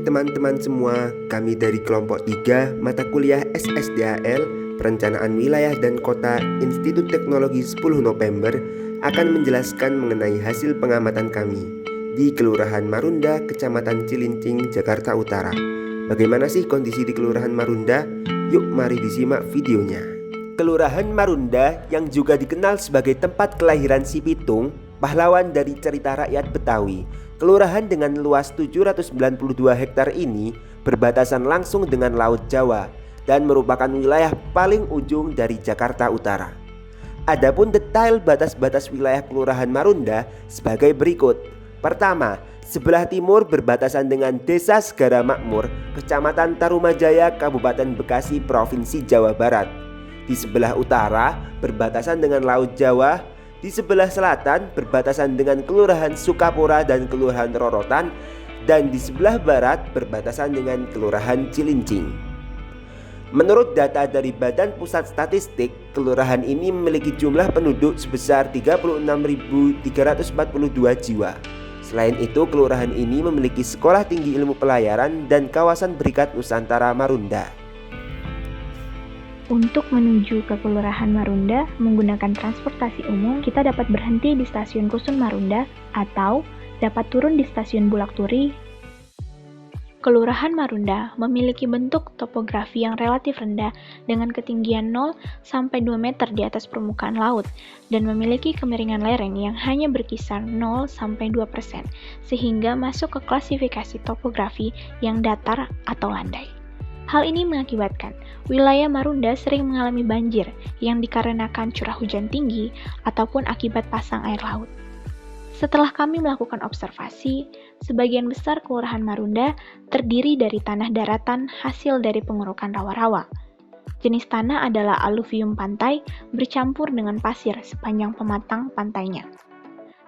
teman-teman semua, kami dari kelompok 3 mata kuliah SSDAL Perencanaan Wilayah dan Kota Institut Teknologi 10 November akan menjelaskan mengenai hasil pengamatan kami di Kelurahan Marunda, Kecamatan Cilincing, Jakarta Utara. Bagaimana sih kondisi di Kelurahan Marunda? Yuk mari disimak videonya. Kelurahan Marunda yang juga dikenal sebagai tempat kelahiran Si Pitung, pahlawan dari cerita rakyat Betawi. Kelurahan dengan luas 792 hektar ini berbatasan langsung dengan Laut Jawa dan merupakan wilayah paling ujung dari Jakarta Utara. Adapun detail batas-batas wilayah Kelurahan Marunda sebagai berikut. Pertama, sebelah timur berbatasan dengan Desa Segara Makmur, Kecamatan Tarumajaya, Kabupaten Bekasi, Provinsi Jawa Barat. Di sebelah utara berbatasan dengan Laut Jawa. Di sebelah selatan berbatasan dengan Kelurahan Sukapura dan Kelurahan Rorotan, dan di sebelah barat berbatasan dengan Kelurahan Cilincing. Menurut data dari Badan Pusat Statistik, kelurahan ini memiliki jumlah penduduk sebesar 36.342 jiwa. Selain itu, kelurahan ini memiliki Sekolah Tinggi Ilmu Pelayaran dan kawasan berikat Nusantara Marunda. Untuk menuju ke Kelurahan Marunda menggunakan transportasi umum, kita dapat berhenti di Stasiun Kusun Marunda atau dapat turun di Stasiun Bulak Turi. Kelurahan Marunda memiliki bentuk topografi yang relatif rendah dengan ketinggian 0 sampai 2 meter di atas permukaan laut dan memiliki kemiringan lereng yang hanya berkisar 0 sampai 2%, sehingga masuk ke klasifikasi topografi yang datar atau landai. Hal ini mengakibatkan wilayah Marunda sering mengalami banjir yang dikarenakan curah hujan tinggi ataupun akibat pasang air laut. Setelah kami melakukan observasi, sebagian besar Kelurahan Marunda terdiri dari tanah daratan hasil dari pengerukan rawa-rawa. Jenis tanah adalah aluvium pantai bercampur dengan pasir sepanjang pematang pantainya.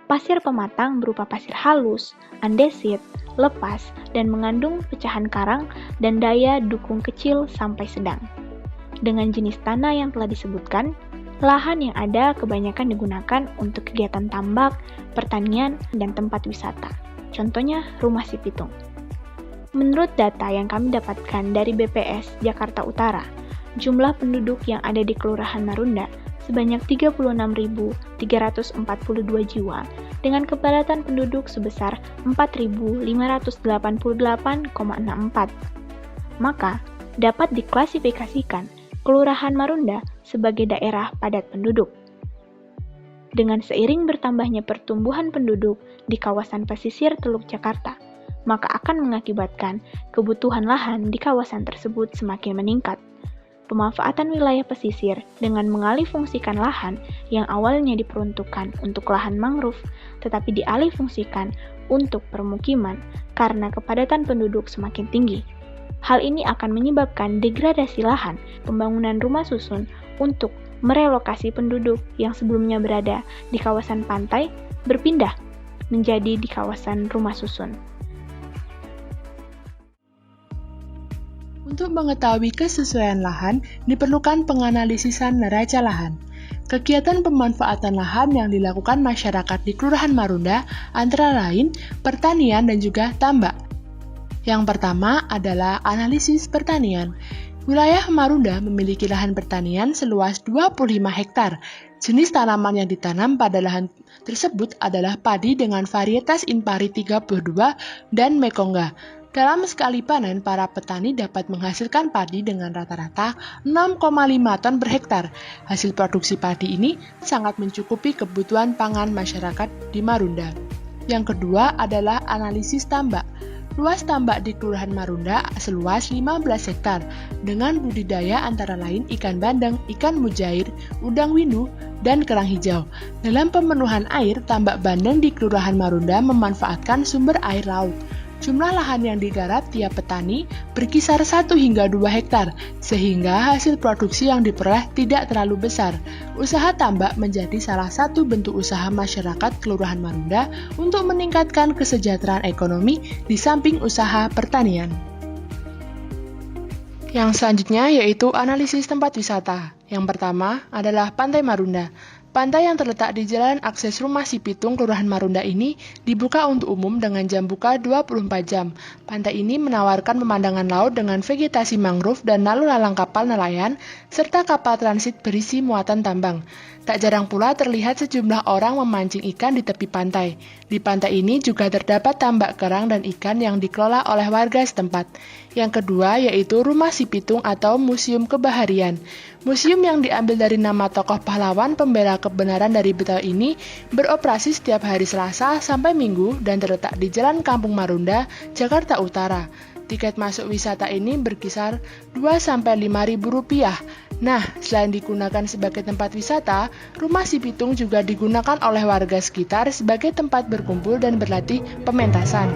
Pasir pematang berupa pasir halus, andesit, lepas, dan mengandung pecahan karang dan daya dukung kecil sampai sedang. Dengan jenis tanah yang telah disebutkan, lahan yang ada kebanyakan digunakan untuk kegiatan tambak, pertanian, dan tempat wisata. Contohnya Rumah Si Pitung. Menurut data yang kami dapatkan dari BPS Jakarta Utara, jumlah penduduk yang ada di Kelurahan Marunda sebanyak 36.342 jiwa dengan kepadatan penduduk sebesar 4.588,64. Maka, dapat diklasifikasikan Kelurahan Marunda sebagai daerah padat penduduk. Dengan seiring bertambahnya pertumbuhan penduduk di kawasan pesisir Teluk Jakarta, maka akan mengakibatkan kebutuhan lahan di kawasan tersebut semakin meningkat. Pemanfaatan wilayah pesisir dengan mengalihfungsikan lahan yang awalnya diperuntukkan untuk lahan mangrove tetapi dialihfungsikan untuk permukiman karena kepadatan penduduk semakin tinggi. Hal ini akan menyebabkan degradasi lahan pembangunan rumah susun untuk merelokasi penduduk yang sebelumnya berada di kawasan pantai berpindah menjadi di kawasan rumah susun. Untuk mengetahui kesesuaian lahan, diperlukan penganalisisan neraca lahan. Kegiatan pemanfaatan lahan yang dilakukan masyarakat di Kelurahan Marunda antara lain pertanian dan juga tambak. Yang pertama adalah analisis pertanian. Wilayah Marunda memiliki lahan pertanian seluas 25 hektar. Jenis tanaman yang ditanam pada lahan tersebut adalah padi dengan varietas Impari 32 dan Mekongga. Dalam sekali panen, para petani dapat menghasilkan padi dengan rata-rata 6,5 ton per hektar. Hasil produksi padi ini sangat mencukupi kebutuhan pangan masyarakat di Marunda. Yang kedua adalah analisis tambak. Luas tambak di Kelurahan Marunda seluas 15 hektar dengan budidaya antara lain ikan bandeng, ikan mujair, udang windu, dan kerang hijau. Dalam pemenuhan air, tambak bandeng di Kelurahan Marunda memanfaatkan sumber air laut. Jumlah lahan yang digarap tiap petani berkisar 1 hingga 2 hektar, sehingga hasil produksi yang diperoleh tidak terlalu besar. Usaha tambak menjadi salah satu bentuk usaha masyarakat Kelurahan Marunda untuk meningkatkan kesejahteraan ekonomi di samping usaha pertanian. Yang selanjutnya yaitu analisis tempat wisata. Yang pertama adalah Pantai Marunda. Pantai yang terletak di Jalan Akses Rumah Sipitung, Kelurahan Marunda ini dibuka untuk umum dengan jam buka 24 jam. Pantai ini menawarkan pemandangan laut dengan vegetasi mangrove dan lalu lalang kapal nelayan, serta kapal transit berisi muatan tambang. Tak jarang pula terlihat sejumlah orang memancing ikan di tepi pantai. Di pantai ini juga terdapat tambak kerang dan ikan yang dikelola oleh warga setempat. Yang kedua yaitu Rumah Sipitung atau Museum Kebaharian. Museum yang diambil dari nama tokoh pahlawan pembela kebenaran dari Betawi ini beroperasi setiap hari Selasa sampai Minggu dan terletak di Jalan Kampung Marunda, Jakarta Utara. Tiket masuk wisata ini berkisar 2-5 ribu rupiah. Nah, selain digunakan sebagai tempat wisata, Rumah Sipitung juga digunakan oleh warga sekitar sebagai tempat berkumpul dan berlatih pementasan.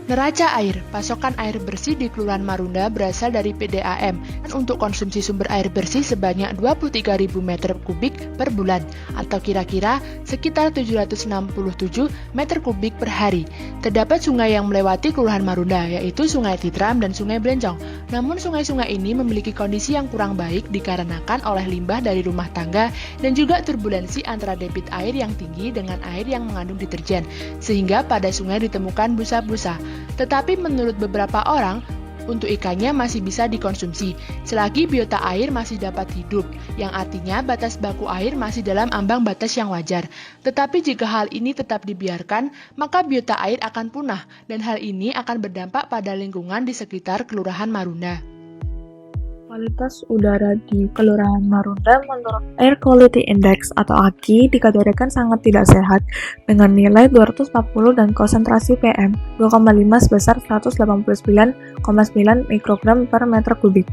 Neraca air, pasokan air bersih di Kelurahan Marunda berasal dari PDAM dan untuk konsumsi sumber air bersih sebanyak 23.000 meter kubik per bulan atau kira-kira sekitar 767 meter kubik per hari. Terdapat sungai yang melewati Kelurahan Marunda yaitu Sungai Titram dan Sungai Blencong. Namun sungai-sungai ini memiliki kondisi yang kurang baik dikarenakan oleh limbah dari rumah tangga dan juga turbulensi antara debit air yang tinggi dengan air yang mengandung deterjen sehingga pada sungai ditemukan busa-busa. Tetapi menurut beberapa orang, untuk ikannya masih bisa dikonsumsi, selagi biota air masih dapat hidup, yang artinya batas baku air masih dalam ambang batas yang wajar. Tetapi jika hal ini tetap dibiarkan, maka biota air akan punah, dan hal ini akan berdampak pada lingkungan di sekitar Kelurahan Marunda. Kualitas udara di Kelurahan Marunda menurut Air Quality Index atau AQI dikategorikan sangat tidak sehat dengan nilai 240 dan konsentrasi PM 2,5 sebesar 189,9 mikrogram per meter kubik.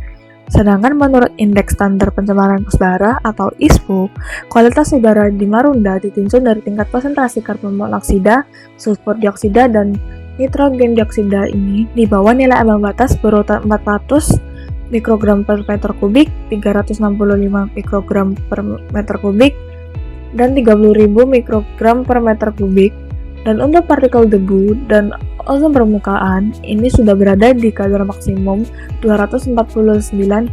Sedangkan menurut Indeks Standar Pencemaran Udara atau ISPO, kualitas udara di Marunda ditinjau dari tingkat konsentrasi karbon monoksida, sulfur dioksida, dan nitrogen dioksida ini di bawah nilai ambang batas berurutan 400 mikrogram per meter kubik, 365 mikrogram per meter kubik, dan 30.000 mikrogram per meter kubik. Dan untuk partikel debu dan ozon permukaan, ini sudah berada di kadar maksimum 249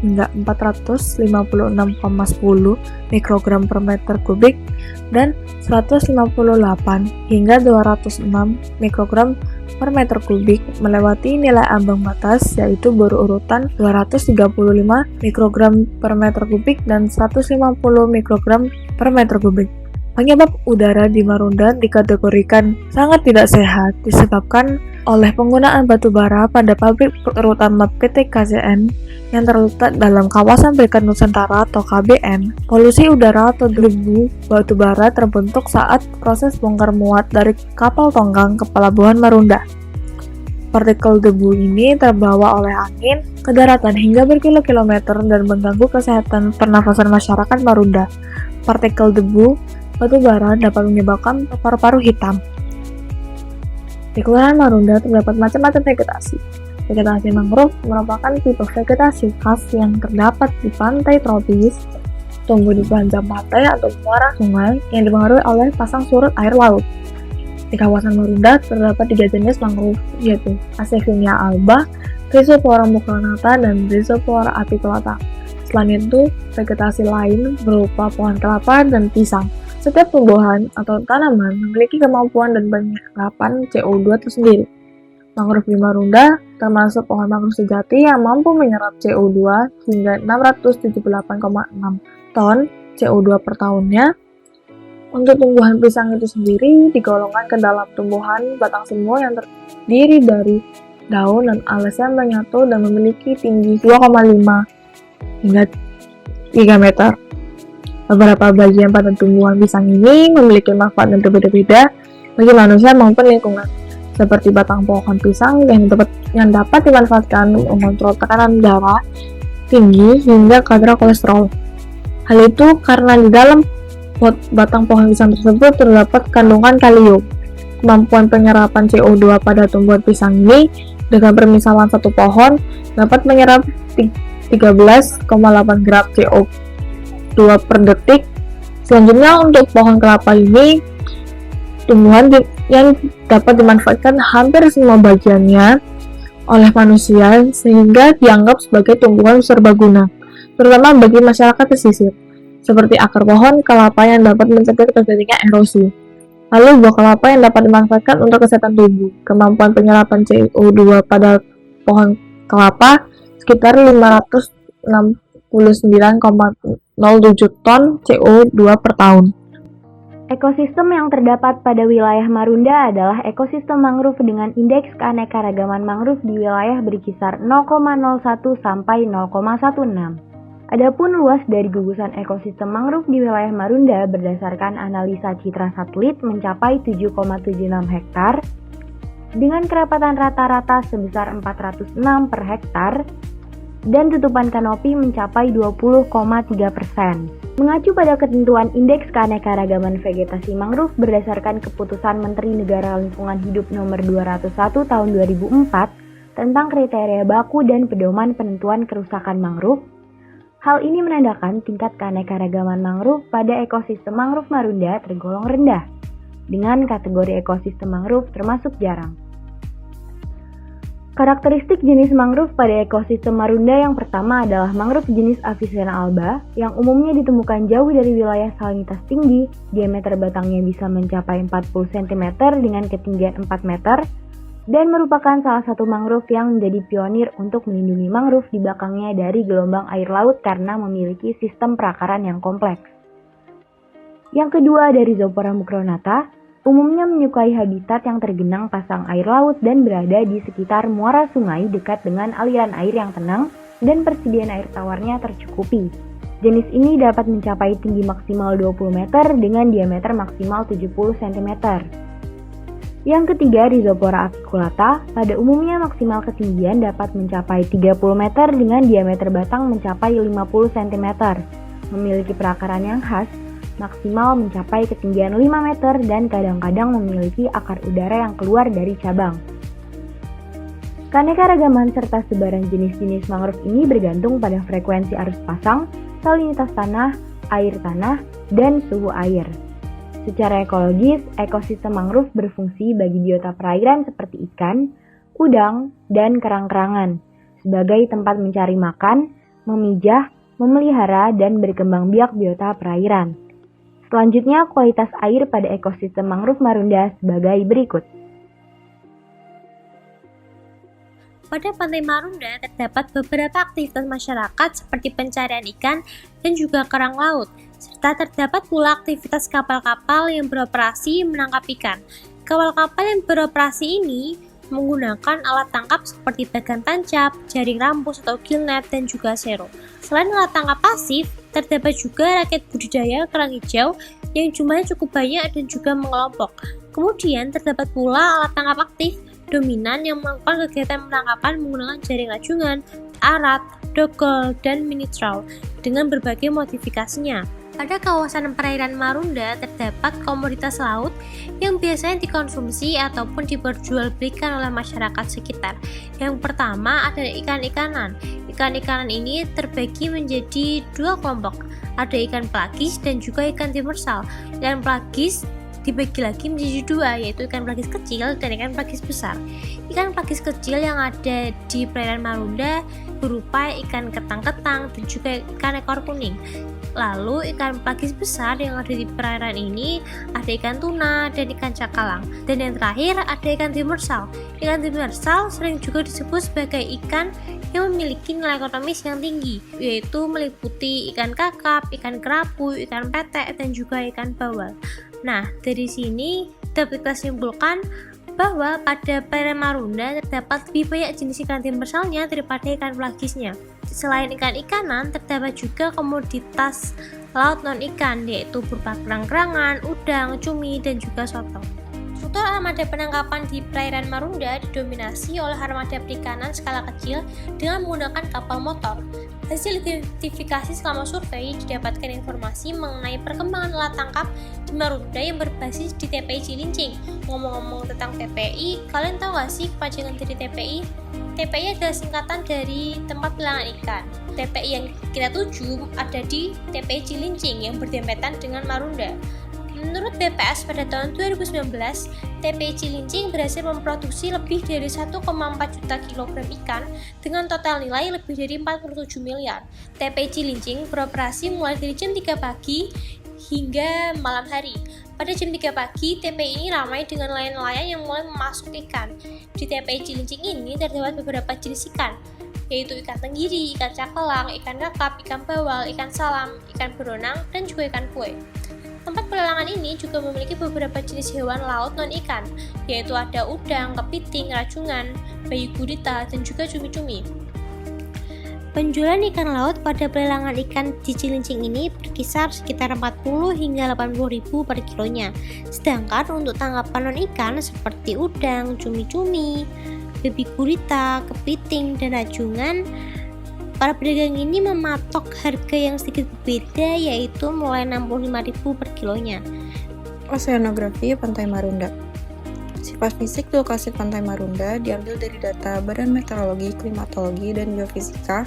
hingga 456,10 mikrogram per meter kubik dan 158 hingga 206 mikrogram per meter kubik melewati nilai ambang batas yaitu berurutan 235 mikrogram per meter kubik dan 150 mikrogram per meter kubik. Penyebab udara di Marunda dikategorikan sangat tidak sehat disebabkan oleh penggunaan batu bara pada pabrik terutama PT KZN yang terletak dalam kawasan Berikat Nusantara atau KBN. Polusi udara atau debu batu bara terbentuk saat proses bongkar muat dari kapal tongkang ke pelabuhan Marunda. Partikel debu ini terbawa oleh angin ke daratan hingga berkilo-kilometer dan mengganggu kesehatan pernafasan masyarakat Marunda. Partikel debu batu bara dapat menyebabkan paru-paru hitam. Di Kelurahan Marunda terdapat macam-macam vegetasi. Vegetasi mangrove merupakan tipe vegetasi khas yang terdapat di pantai tropis, tumbuh di sepanjang pantai atau muara sungai yang dipengaruhi oleh pasang surut air laut. Di kawasan Marunda terdapat 3 jenis mangrove, yaitu Asaphenia alba, Rhizopora mucronata, dan Rhizopora apicauta. Selain itu, vegetasi lain berupa pohon kelapa dan pisang. Setiap tumbuhan atau tanaman memiliki kemampuan dan penyerapan CO2 tersendiri. Mangrove di Marunda termasuk pohon mangrove sejati yang mampu menyerap CO2 hingga 678,6 ton CO2 per tahunnya. Untuk tumbuhan pisang itu sendiri digolongkan ke dalam tumbuhan batang semu yang terdiri dari daun dan alas yang menyatu dan memiliki tinggi 2,5 hingga 3 meter. Beberapa bagian pada tumbuhan pisang ini memiliki manfaat yang berbeda-beda bagi manusia maupun lingkungan, seperti batang pohon pisang yang dapat dimanfaatkan untuk mengontrol tekanan darah tinggi hingga kadar kolesterol. Hal itu karena di dalam batang pohon pisang tersebut terdapat kandungan kalium. Kemampuan penyerapan CO2 pada tumbuhan pisang ini dengan permisalan satu pohon dapat menyerap 13,8 gram CO2 per detik. Selanjutnya untuk pohon kelapa ini, tumbuhan yang dapat dimanfaatkan hampir semua bagiannya oleh manusia sehingga dianggap sebagai tumbuhan serbaguna, terutama bagi masyarakat pesisir. seperti akar pohon kelapa yang dapat mencegah terjadinya erosi. Lalu buah kelapa yang dapat dimanfaatkan untuk kesehatan tubuh. Kemampuan penyerapan CO2 pada pohon kelapa sekitar 569,07 ton CO2 per tahun. Ekosistem yang terdapat pada wilayah Marunda adalah ekosistem mangrove dengan indeks keanekaragaman mangrove di wilayah berkisar 0,01 sampai 0,16. Adapun luas dari gugusan ekosistem mangrove di wilayah Marunda berdasarkan analisa citra satelit mencapai 7,76 hektar dengan kerapatan rata-rata sebesar 406 per hektar dan tutupan kanopi mencapai 20,3%. Mengacu pada ketentuan indeks keanekaragaman vegetasi mangrove berdasarkan keputusan Menteri Negara Lingkungan Hidup Nomor 201 Tahun 2004 tentang kriteria baku dan pedoman penentuan kerusakan mangrove, hal ini menandakan tingkat keanekaragaman mangrove pada ekosistem mangrove Marunda tergolong rendah, dengan kategori ekosistem mangrove termasuk jarang. Karakteristik jenis mangrove pada ekosistem Marunda yang pertama adalah mangrove jenis Avicenna alba yang umumnya ditemukan jauh dari wilayah salinitas tinggi, diameter batangnya bisa mencapai 40 cm dengan ketinggian 4 meter, dan merupakan salah satu mangrove yang menjadi pionir untuk melindungi mangrove di belakangnya dari gelombang air laut karena memiliki sistem perakaran yang kompleks. Yang kedua dari Rhizopora mucronata, umumnya menyukai habitat yang tergenang pasang air laut dan berada di sekitar muara sungai dekat dengan aliran air yang tenang dan persediaan air tawarnya tercukupi. Jenis ini dapat mencapai tinggi maksimal 20 meter dengan diameter maksimal 70 cm. Yang ketiga, Rhizopora apiculata, pada umumnya maksimal ketinggian dapat mencapai 30 meter dengan diameter batang mencapai 50 cm. Memiliki perakaran yang khas, maksimal mencapai ketinggian 5 meter dan kadang-kadang memiliki akar udara yang keluar dari cabang. Keanekaragaman serta sebaran jenis-jenis mangrove ini bergantung pada frekuensi arus pasang, salinitas tanah, air tanah, dan suhu air. Secara ekologis, ekosistem mangrove berfungsi bagi biota perairan seperti ikan, udang, dan kerang-kerangan sebagai tempat mencari makan, memijah, memelihara, dan berkembang biak biota perairan. Selanjutnya, kualitas air pada ekosistem mangrove Marunda sebagai berikut. Pada Pantai Marunda terdapat beberapa aktivitas masyarakat seperti pencarian ikan dan juga kerang laut, serta terdapat pula aktivitas kapal-kapal yang beroperasi menangkap ikan. Kapal-kapal yang beroperasi ini menggunakan alat tangkap seperti bagan tancap, jaring rampus atau gillnet, dan juga sero. Selain alat tangkap pasif, terdapat juga raket budidaya kerang hijau yang jumlahnya cukup banyak dan juga mengelompok. Kemudian terdapat pula alat tangkap aktif dominan yang melakukan kegiatan penangkapan menggunakan jaring rajungan, arat, dogol, dan mini trawl dengan berbagai modifikasinya. Pada kawasan perairan Marunda terdapat komoditas laut yang biasanya dikonsumsi ataupun diperjualbelikan oleh masyarakat sekitar. Yang pertama adalah ikan-ikanan. Ikan-ikanan ini terbagi menjadi dua kelompok. Ada ikan pelagis dan juga ikan demersal. Ikan pelagis dibagi lagi menjadi dua, yaitu ikan pelagis kecil dan ikan pelagis besar. Ikan pelagis kecil yang ada di perairan Marunda berupa ikan ketang-ketang dan juga ikan ekor kuning. Lalu ikan pelagis besar yang ada di perairan ini ada ikan tuna dan ikan cakalang. Dan yang terakhir ada ikan demersal. Ikan demersal sering juga disebut sebagai ikan yang memiliki nilai ekonomis yang tinggi, yaitu meliputi ikan kakap, ikan kerapu, ikan petek, dan juga ikan bawal. Nah, dari sini dapat kita simpulkan bahwa pada perairan Marunda terdapat lebih banyak jenis ikan demersalnya daripada ikan pelagisnya. Selain ikan-ikanan, terdapat juga komoditas laut non-ikan, yaitu berupa kerang-kerangan, udang, cumi, dan juga sotong. Struktur armada penangkapan di perairan Marunda didominasi oleh armada perikanan skala kecil dengan menggunakan kapal motor. Hasil identifikasi selama survei didapatkan informasi mengenai perkembangan alat tangkap di Marunda yang berbasis di TPI Cilincing. Ngomong-ngomong tentang TPI, kalian tahu gak sih kepanjangan dari TPI? TPI adalah singkatan dari tempat pelelangan ikan. TPI yang kita tuju ada di TPI Cilincing yang berdempetan dengan Marunda. Menurut BPS pada tahun 2019, TPI Cilincing berhasil memproduksi lebih dari 1,4 juta kilogram ikan dengan total nilai lebih dari 47 miliar. TPI Cilincing beroperasi mulai dari jam 3 pagi hingga malam hari. Pada jam 3 pagi, TPI ini ramai dengan nelayan-nelayan yang mulai memasuk ikan. Di TPI Cilincing ini terdapat beberapa jenis ikan, yaitu ikan tenggiri, ikan cakalang, ikan kakap, ikan bawal, ikan salam, ikan beronang, dan juga ikan kue. Tempat pelelangan ini juga memiliki beberapa jenis hewan laut non-ikan, yaitu ada udang, kepiting, rajungan, bayi gurita, dan juga cumi-cumi. Penjualan ikan laut pada pelelangan ikan di Cilincing ini berkisar sekitar 40 hingga 80 ribu per kilonya. Sedangkan untuk tangkapan non-ikan seperti udang, cumi-cumi, baby gurita, kepiting, dan rajungan, para pedagang ini mematok harga yang sedikit berbeda, yaitu mulai 65.000 per kilonya. Oseanografi Pantai Marunda. Sifat fisik di lokasi Pantai Marunda diambil dari data Badan Meteorologi, Klimatologi, dan Geofisika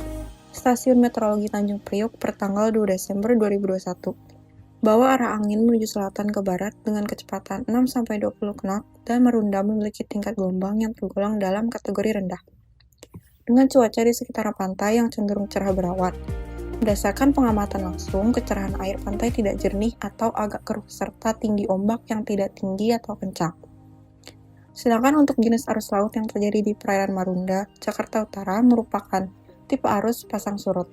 Stasiun Meteorologi Tanjung Priok per tanggal 2 Desember 2021. Bahwa arah angin menuju selatan ke barat dengan kecepatan 6-20 knot dan Marunda memiliki tingkat gelombang yang tergolong dalam kategori rendah. Dengan cuaca di sekitar pantai yang cenderung cerah berawan. Berdasarkan pengamatan langsung, kecerahan air pantai tidak jernih atau agak keruh serta tinggi ombak yang tidak tinggi atau kencang. Sedangkan untuk jenis arus laut yang terjadi di perairan Marunda, Jakarta Utara merupakan tipe arus pasang surut.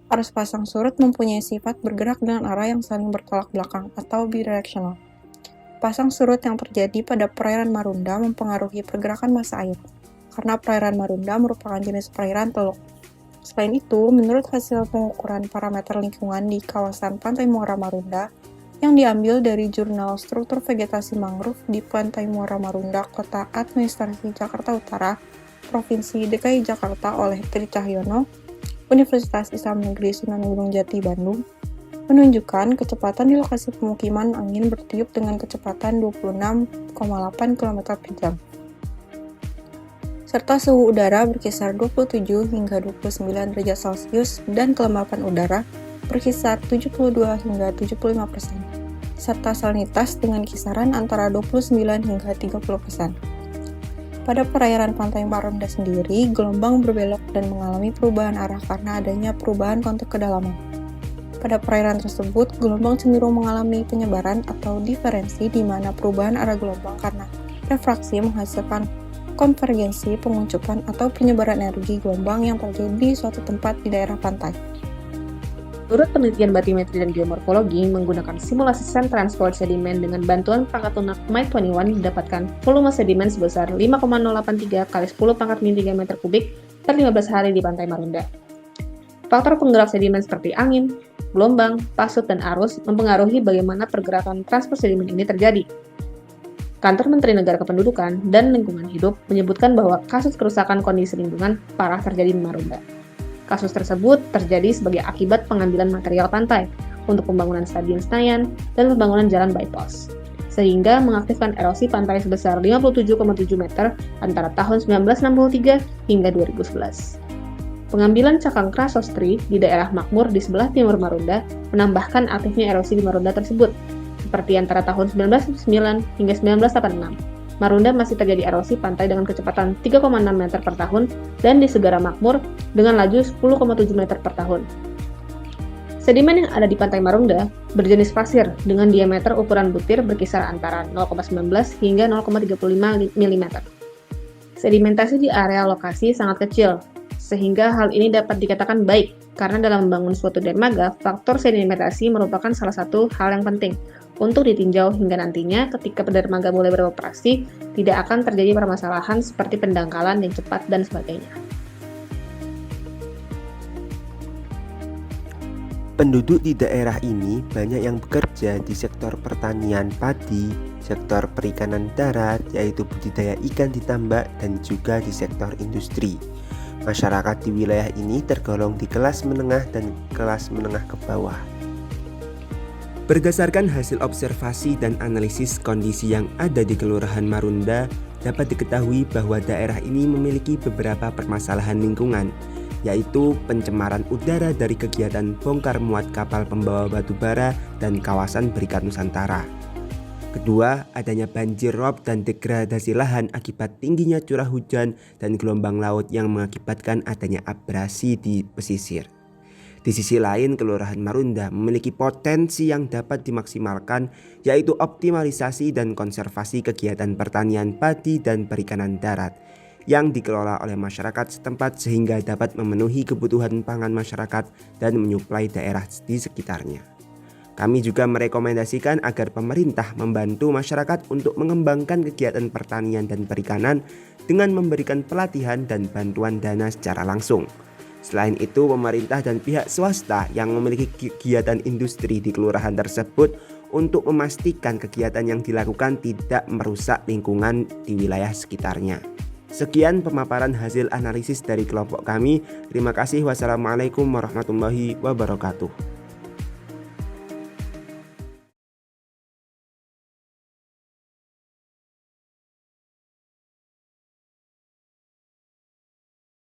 Arus pasang surut mempunyai sifat bergerak dengan arah yang saling bertolak belakang atau bidirectional. Pasang surut yang terjadi pada perairan Marunda mempengaruhi pergerakan massa air, karena perairan Marunda merupakan jenis perairan teluk. Selain itu, menurut hasil pengukuran parameter lingkungan di kawasan Pantai Muara Marunda yang diambil dari Jurnal Struktur Vegetasi Mangrove di Pantai Muara Marunda, Kota Administrasi Jakarta Utara, Provinsi DKI Jakarta oleh Tri Cahyono, Universitas Islam Negeri Sunan Gunung Jati, Bandung, menunjukkan kecepatan di lokasi pemukiman angin bertiup dengan kecepatan 26,8 km per jam. Serta suhu udara berkisar 27 hingga 29 derajat Celcius dan kelembapan udara berkisar 72 hingga 75%, serta salinitas dengan kisaran antara 29 hingga 30%. Pada perairan Pantai Marunda sendiri, gelombang berbelok dan mengalami perubahan arah karena adanya perubahan kontur kedalaman. Pada perairan tersebut, gelombang cenderung mengalami penyebaran atau diferensi di mana perubahan arah gelombang karena refraksi menghasilkan konvergensi, penguncupan, atau penyebaran energi gelombang yang terjadi di suatu tempat di daerah pantai. Menurut penelitian batimetri dan geomorfologi, menggunakan simulasi sand transport sedimen dengan bantuan perangkat lunak My21 didapatkan volume sedimen sebesar 5,083 kali 10 pangkat min 3 meter kubik per 15 hari di Pantai Marunda. Faktor penggerak sedimen seperti angin, gelombang, pasut, dan arus mempengaruhi bagaimana pergerakan transport sedimen ini terjadi. Kantor Menteri Negara Kependudukan dan Lingkungan Hidup menyebutkan bahwa kasus kerusakan kondisi lingkungan parah terjadi di Marunda. Kasus tersebut terjadi sebagai akibat pengambilan material pantai untuk pembangunan Stadion Senayan dan pembangunan jalan bypass, sehingga mengaktifkan erosi pantai sebesar 57,7 meter antara tahun 1963 hingga 2011. Pengambilan cakang krasostri di daerah makmur di sebelah timur Marunda menambahkan aktifnya erosi di Marunda tersebut, seperti antara tahun 1909 hingga 1986. Marunda masih terjadi erosi pantai dengan kecepatan 3,6 meter per tahun dan di Segara Makmur dengan laju 10,7 meter per tahun. Sedimen yang ada di Pantai Marunda berjenis pasir dengan diameter ukuran butir berkisar antara 0,19 hingga 0,35 mm. Sedimentasi di area lokasi sangat kecil, sehingga hal ini dapat dikatakan baik karena dalam membangun suatu dermaga, faktor sedimentasi merupakan salah satu hal yang penting untuk ditinjau hingga nantinya ketika dermaga mulai beroperasi tidak akan terjadi permasalahan seperti pendangkalan yang cepat dan sebagainya. Penduduk di daerah ini banyak yang bekerja di sektor pertanian padi, sektor perikanan darat yaitu budidaya ikan di tambak dan juga di sektor industri. Masyarakat di wilayah ini tergolong di kelas menengah dan kelas menengah ke bawah. Berdasarkan hasil observasi dan analisis kondisi yang ada di Kelurahan Marunda, dapat diketahui bahwa daerah ini memiliki beberapa permasalahan lingkungan, yaitu pencemaran udara dari kegiatan bongkar muat kapal pembawa batu bara dan kawasan Berikat Nusantara. Kedua, adanya banjir rob dan degradasi lahan akibat tingginya curah hujan dan gelombang laut yang mengakibatkan adanya abrasi di pesisir. Di sisi lain, Kelurahan Marunda memiliki potensi yang dapat dimaksimalkan, yaitu optimalisasi dan konservasi kegiatan pertanian padi dan perikanan darat yang dikelola oleh masyarakat setempat sehingga dapat memenuhi kebutuhan pangan masyarakat dan menyuplai daerah di sekitarnya. Kami juga merekomendasikan agar pemerintah membantu masyarakat untuk mengembangkan kegiatan pertanian dan perikanan dengan memberikan pelatihan dan bantuan dana secara langsung. Selain itu, pemerintah dan pihak swasta yang memiliki kegiatan industri di kelurahan tersebut untuk memastikan kegiatan yang dilakukan tidak merusak lingkungan di wilayah sekitarnya. Sekian pemaparan hasil analisis dari kelompok kami. Terima kasih. Wassalamualaikum warahmatullahi wabarakatuh.